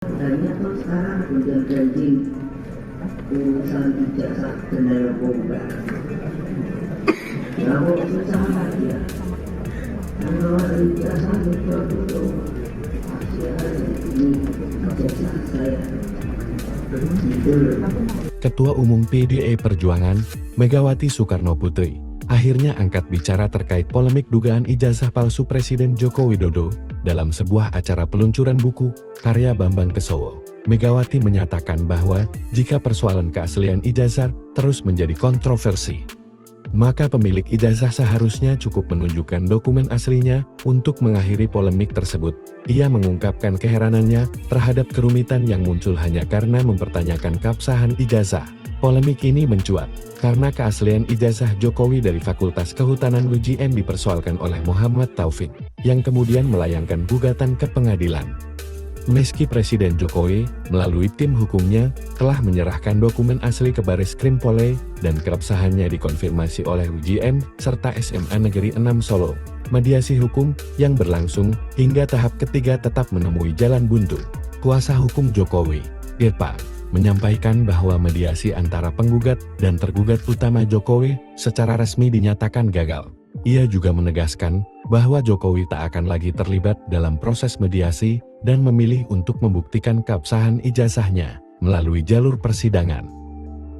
Katanya tuh sekarang udah jadi urusan ijazah kendaraan bomba. Kalau susah aja, kalau ijazah betul-betul masih ada ini ijazah saya. Gitu. Ketua Umum PDI Perjuangan, Megawati Soekarno Putri, akhirnya angkat bicara terkait polemik dugaan ijazah palsu Presiden Joko Widodo dalam sebuah acara peluncuran buku karya Bambang Kesowo. Megawati menyatakan bahwa jika persoalan keaslian ijazah terus menjadi kontroversi, maka pemilik ijazah seharusnya cukup menunjukkan dokumen aslinya untuk mengakhiri polemik tersebut. Ia mengungkapkan keheranannya terhadap kerumitan yang muncul hanya karena mempertanyakan keabsahan ijazah. Polemik ini mencuat karena keaslian ijazah Jokowi dari Fakultas Kehutanan UGM dipersoalkan oleh Muhammad Taufik, yang kemudian melayangkan gugatan ke pengadilan. Meski Presiden Jokowi, melalui tim hukumnya, telah menyerahkan dokumen asli ke Baris Krim Polri dan keabsahannya dikonfirmasi oleh UGM serta SMA Negeri 6 Solo, mediasi hukum yang berlangsung hingga tahap ketiga tetap menemui jalan buntu. Kuasa hukum Jokowi, Irpa, menyampaikan bahwa mediasi antara penggugat dan tergugat utama Jokowi secara resmi dinyatakan gagal. Ia juga menegaskan bahwa Jokowi tak akan lagi terlibat dalam proses mediasi dan memilih untuk membuktikan keabsahan ijazahnya melalui jalur persidangan.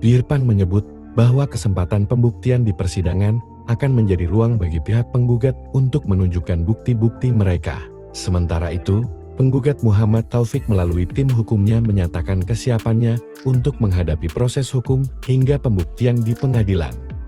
Irfan menyebut bahwa kesempatan pembuktian di persidangan akan menjadi ruang bagi pihak penggugat untuk menunjukkan bukti-bukti mereka. Sementara itu, penggugat Muhammad Taufik melalui tim hukumnya menyatakan kesiapannya untuk menghadapi proses hukum hingga pembuktian di pengadilan.